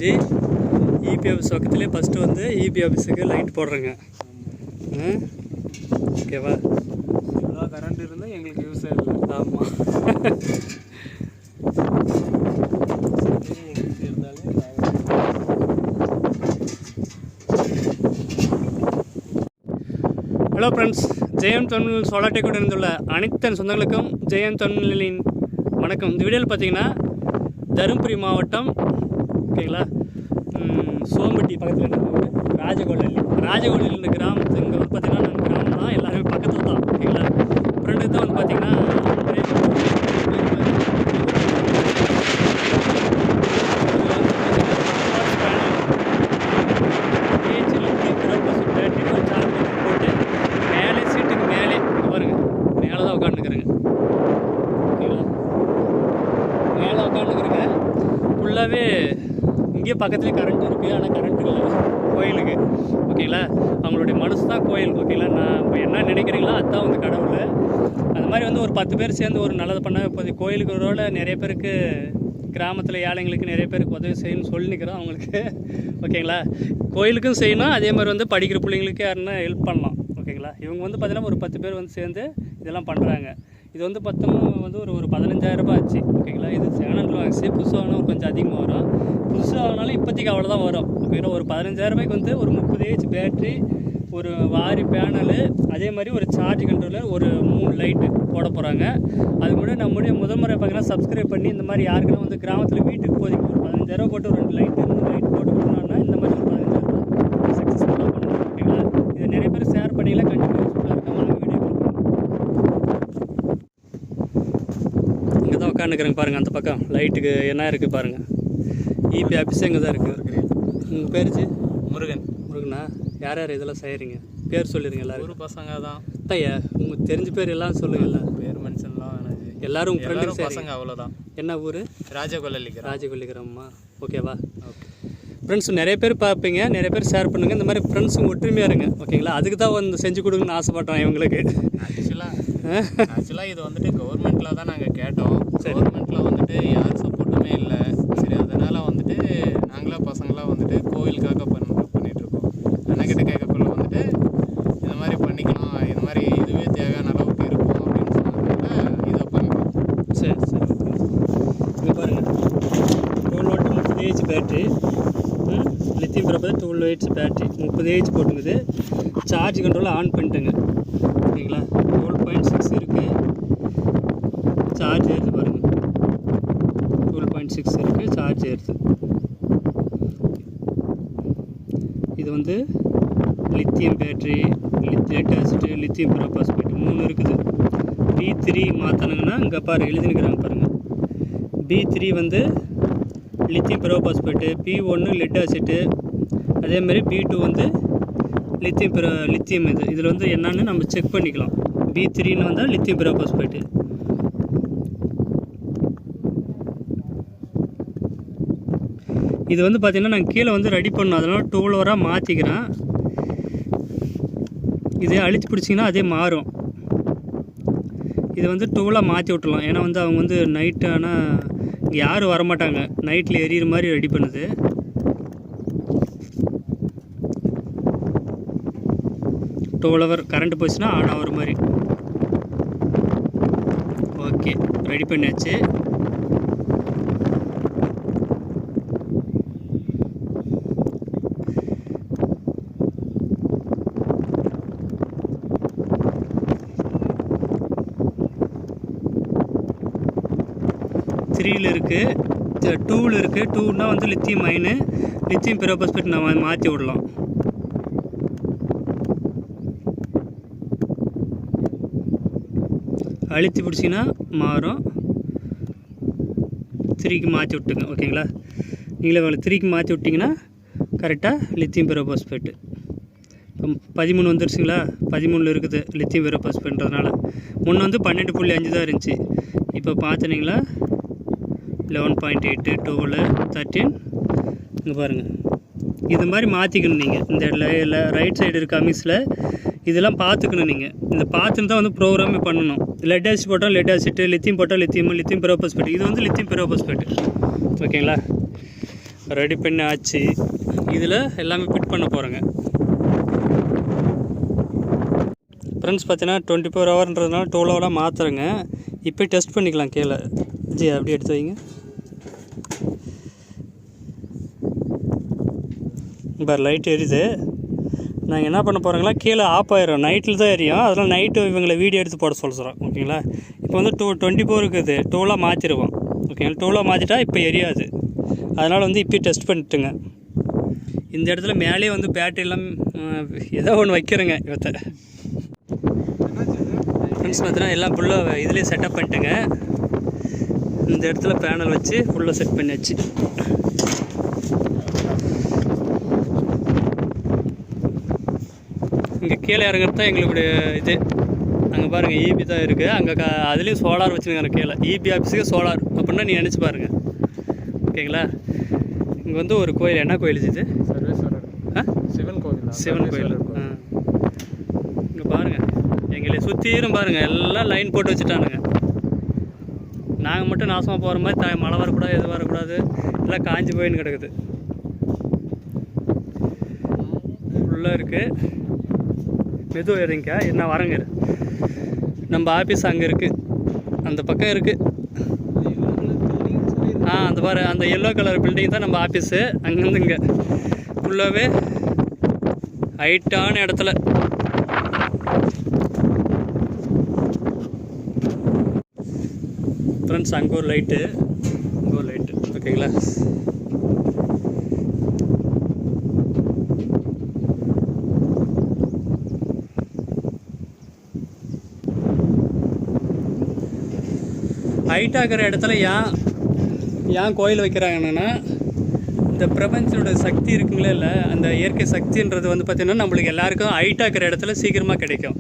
செஞ்சு EB office பக்கத்துலேயே first வந்து இபி ஆஃபீஸுக்கு லைட் போடுறேங்க. ஓகேவா? எவ்வளோ கரண்ட் இருந்தால் எங்களுக்கு யூஸே இல்லை. ஆமாம். ஹலோ ஃப்ரெண்ட்ஸ், ஜெயம் தொழில் சோலார் டெக்குடன் இருந்துள்ள அனைத்து சொந்தங்களுக்கும் ஜெயம் தொழிலின் வணக்கம். இந்த வீடியோவில் பார்த்தீங்கன்னா தருமபுரி மாவட்டம், ஓகேங்களா, சோம்பட்டி பக்கத்தில் இருக்கிற ராஜகோவில் இந்த கிராமத்து இங்கே வந்து பார்த்திங்கன்னா நாங்கள் கிராமம் தான், எல்லாருமே பக்கத்தில் தான். ஓகேங்களா, ஃப்ரெண்டு தான் வந்து பார்த்திங்கன்னா ஃபுல்லாகவே இங்கேயே பக்கத்துலேயே கரண்ட் இருக்குது, ஆனால் கரண்ட் இல்லை கோயிலுக்கு. ஓகேங்களா, அவங்களுடைய மனசு தான் கோயில். ஓகேங்களா, நான் இப்போ என்ன நினைக்கிறீங்களோ அதுதான் வந்து கடவுள். அது மாதிரி வந்து ஒரு 10 பேர் சேர்ந்து ஒரு நல்லது பண்ண இப்போ கோயிலுக்கு ஒரு நிறைய பேருக்கு கிராமத்தில் ஏழைங்களுக்கு நிறைய பேருக்கு உதவி செய்யணும்னு சொல்லி நிற்கிறோம் அவங்களுக்கு. ஓகேங்களா, கோயிலுக்கும் செய்யணும், அதே மாதிரி வந்து படிக்கிற பிள்ளைங்களுக்கு யாருன்னா ஹெல்ப் பண்ணலாம். ஓகேங்களா, இவங்க வந்து பார்த்திங்கன்னா ஒரு 10 பேர் வந்து சேர்ந்து இதெல்லாம் பண்ணுறாங்க. இது வந்து மொத்தமும் வந்து ஒரு 15,000 ரூபாய் ஆச்சு. ஓகேங்களா, இது செகண்ட் வாங்கிச்சு, புதுசாக வாங்கினா ஒரு கொஞ்சம் அதிகமாக வரும். புதுசாக வாங்கினாலும் இப்போதைக்கு அவ்வளோதான் வரும். ஓகேங்களா, ஒரு 15,000 ரூபாய்க்கு வந்து ஒரு 30 ஏஹெச் பேட்ரி, ஒரு வாரி பேனலு, அதே மாதிரி ஒரு சார்ஜ் கண்ட்ரோலர், ஒரு 3 லைட்டு போட போகிறாங்க. அது கூட நம்முடைய முதல் முறை பார்த்தீங்கன்னா சப்ஸ்கிரைப் பண்ணி இந்த மாதிரி யாருக்குன்னா வந்து கிராமத்தில் வீட்டுக்கு போதிக்கு ஒரு 15,000 போட்டு ஒரு 2 லைட்டு 3 லைட் போட்டு கொடுத்தோம்னா இந்த மாதிரி ஒரு 15,000 சக்ஸஸ்ஃபுல்லாக பண்ணணும். ஓகேங்களா, இதை நிறைய பேர் ஷேர் பண்ணிங்களா, கண்டிப்பாக யூஸ்ஃபுல்லாக இருக்கும். வாங்க வீடியோ இங்கே தான் உட்காந்துக்கிறேங்க பாருங்கள். அந்த பக்கம் லைட்டுக்கு என்ன இருக்குது பாருங்கள். இபி ஆஃபீஸே இங்கே தான் இருக்குது. உங்கள் பேருச்சு முருகனா? யார் யார் இதெல்லாம் செய்கிறீங்க? பேர் சொல்லிடுங்க. எல்லோரும் ஒரு பசங்க தான் ஐயா, உங்களுக்கு தெரிஞ்ச பேர் எல்லாம் சொல்லுங்கள்ல. பேர் மென்ஷன்லாம் எல்லோரும் உங்கள் ஃப்ரெண்டு பசங்க, அவ்வளோதான். என்ன ஊர்? ராஜகோல்லிக்கிறோம்மா. ஓகேவா? ஓகே ஃப்ரெண்ட்ஸ், நிறைய பேர் பார்ப்பீங்க, நிறைய பேர் ஷேர் பண்ணுங்கள். இந்த மாதிரி ஃப்ரெண்ட்ஸுங்க ஒற்றுமையாக இருங்க. ஓகேங்களா, அதுக்கு தான் வந்து செஞ்சு கொடுங்கன்னு ஆசைப்பட்டோம் இவங்களுக்கு. ஆக்சுவலாக இது வந்துட்டு கவர்மெண்ட்டில் தான் நாங்கள் கேட்டோம். கவர்மெண்ட்டில் வந்துட்டு யார் சப்போர்ட்டுமே இல்லை. சரி, அதனால் வந்துட்டு நாங்களாம் பசங்களாம் வந்துட்டு கோவிலுக்காக பண்ணிகிட்ருக்கோம். அண்ணக்கிட்ட கேட்கக்குள்ள வந்துட்டு இந்த மாதிரி பண்ணிக்கலாம், இந்த மாதிரி இதுவே தேவையான அளவுக்கு இருக்கும் அப்படின்னு சொன்னதுனால இதை பண்ணுறோம். சரி சரி. இங்கே பாருங்கள், 12 volt 30 AH battery, lithium proper 12 AH battery 30 AH போட்டுங்குது. சார்ஜ் கண்ட்ரோல் ஆன் பண்ணிட்டுங்க. ஓகேங்களா, 12.6 இருக்குது. சார்ஜ் ஏறுது பாருங்கள், 12.6 இருக்குது, சார்ஜ் ஏறுது. இது வந்து lithium battery, lead acid, lithium ferrophosphate 3 இருக்குது. B3 மாற்றணுங்கன்னா இங்கே பாரு எழுதினுக்கிறாங்க பாருங்கள். B3 வந்து லித்தியம் பெரோபாஸ்பேட்டு, P1 லெட் ஆசிட்டு, அதேமாதிரி B2 வந்து லித்தியம் இதில் வந்து என்னன்னு நம்ம செக் பண்ணிக்கலாம். B3ன்னு வந்தால் லித்தியம் பெரோபாஸ்பேட்டு. இது வந்து பார்த்திங்கன்னா நாங்கள் கீழே வந்து ரெடி பண்ணோம், அதனால் 12 வராக மாற்றிக்கிறேன். இதே அழிச்சு பிடிச்சிங்கன்னா அதே மாறும். இது வந்து 12 மாற்றி விட்டுலாம். ஏன்னா வந்து அவங்க வந்து நைட்டு, ஆனால் இங்கே யாரும் வரமாட்டாங்க, நைட்டில் எரியிற மாதிரி ரெடி பண்ணுது. ஹவர் கரண்ட் போச்சுன்னா ஆன் ஆகிற மாதிரி. ஓகே, ரெடி பண்ணியாச்சு. த்ரீல இருக்குது, 2ல் இருக்குது. 2ன்னா வந்து லித்தியம் அயனு, லித்தியம் பெரோபாஸ்பேட் நம்ம மாற்றி விடலாம். அழுத்தி பிடிச்சிங்கன்னா மாறும். 3க்கு மாற்றி விட்டுங்க. ஓகேங்களா, நீங்களே 3க்கு மாற்றி விட்டிங்கன்னா கரெக்டாக லித்தியம் பெரோபாஸ்பேட்டு. இப்போ 13 வந்துருச்சுங்களா? 13ல் இருக்குது லித்தியம் பெரோபாஸ்பேட்ன்றதுனால. முன்னே வந்து 12.5 தான் இருந்துச்சு. இப்போ பார்த்துனீங்களா 11.8, 12, 13. இங்கே பாருங்கள், இது மாதிரி மாற்றிக்கணும் நீங்கள். இந்த ரைட் சைடு இருக்க அமிஸில் இதெல்லாம் பார்த்துக்கணும் நீங்கள். இந்த பார்த்துன்னு தான் வந்து ப்ரோக்ராமே பண்ணணும். லெட் ஆசிட் போட்டால் லெட் ஆசிட்டு, லித்தியம் போட்டால் லித்தியம் பெரோபாஸ்பேட். இது வந்து லித்தியம் பெரோபாஸ்பேட். ஓகேங்களா, ரெடி பண்ணி ஆச்சு. இதில் எல்லாமே ஃபிட் பண்ண போகிறேங்க. ஃப்ரெண்ட்ஸ் பார்த்தீங்கன்னா 24 ஹவர்ன்றதுனால 12 ஹவராக மாற்றுறேங்க. இப்போ டெஸ்ட் பண்ணிக்கலாம். கீழே ஜி அப்படியே எடுத்து வைங்க. இப்போ லைட் எரியுது. நாங்கள் என்ன பண்ண போகிறோங்களா, கீழே ஆஃப் ஆயிரும். நைட்டில் தான் எரியும். அதெல்லாம் நைட்டு இவங்களை வீடியோ எடுத்து போட சொல்கிறோம். ஓகேங்களா. இப்போ வந்து 24 இருக்குது, 12 மாற்றிடுவோம். ஓகேங்களா. 12 மாற்றிட்டா இப்போ எரியாது. அதனால் வந்து இப்போ டெஸ்ட் பண்ணிட்டுங்க. இந்த இடத்துல மேலே வந்து பேட்டரியெல்லாம் ஏதோ ஒன்று வைக்கிறேங்க. இவத்தை ஃப்ரெண்ட்ஸ் பார்த்தீங்கன்னா எல்லாம் ஃபுல்லாக இதுலேயே செட்டப் பண்ணிட்டுங்க. இந்த இடத்துல பேனல் வச்சு ஃபுல்லாக செட் பண்ணியாச்சு. இங்கே கீழே இறங்குறது தான் எங்களுடைய இது. அங்கே பாருங்கள் ஈபி தான் இருக்குது. அங்கே அதுலேயும் சோலார் வச்சுருக்காங்க. கீழே ஈபி ஆஃபீஸுக்கு சோலார் அப்படின்னா நீங்கள் நினச்சி பாருங்கள். ஓகேங்களா. இங்கே வந்து ஒரு கோயில், என்ன கோயில் இது? சிவன் கோவில். சிவன் கோயில். இங்கே பாருங்கள், எங்களை சுற்றியும் பாருங்கள் எல்லாம் லைன் போட்டு வச்சுட்டானுங்க. நாங்கள் மட்டும் நாசமாக போகிற மாதிரி மழை வரக்கூடாது, எது வரக்கூடாது, எல்லாம் காஞ்சி போயின்னு கிடக்குது. ஃபுல்லாக இருக்குது. மெதுவாக இறங்கிக்கா, என்ன வரங்க. நம்ம ஆஃபீஸ் அங்கே இருக்குது, அந்த பக்கம் இருக்குது. அந்த பாரு, அந்த எல்லோ கலர் பில்டிங் தான் நம்ம ஆஃபீஸு. அங்கேருந்து இங்கே ஃபுல்லாகவே ஹைட்டான இடத்துல. ஃப்ரெண்ட்ஸ் அங்கே ஒரு லைட்டு, இங்கே ஒரு லைட்டு. ஓகேங்களா. ஹைட் ஆகிற இடத்துல ஏன் கோயில் வைக்கிறாங்கன்னா, இந்த பிரபஞ்சனோட சக்தி இருக்குங்களே இல்லை, அந்த இயற்கை சக்தின்றது வந்து பார்த்திங்கன்னா நம்மளுக்கு எல்லாருக்கும் ஹைட் ஆகிற இடத்துல சீக்கிரமாக கிடைக்கும்.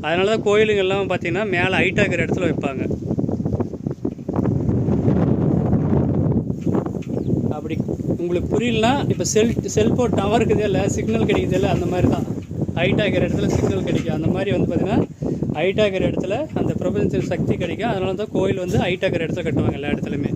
அதனால தான் கோயிலுங்கள்லாம் பார்த்திங்கன்னா மேலே ஹைட் ஆகிற இடத்துல வைப்பாங்க. அப்படி உங்களுக்கு புரியலனா, இப்போ செல்ஃபோன் டவர் இருக்குது இல்லை, சிக்னல் கிடைக்குது இல்லை, அந்த மாதிரி தான் ஹைட் ஆகிற இடத்துல சிக்னல் கிடைக்கும். அந்த மாதிரி வந்து பார்த்திங்கன்னா ஹைட் ஆகிற இடத்துல அந்த பிரபஞ்ச சக்தி கிடைக்கும். அதனால தான் கோயில் வந்து ஹைட் ஆகிற இடத்துல கட்டுவாங்க எல்லா இடத்துலையுமே.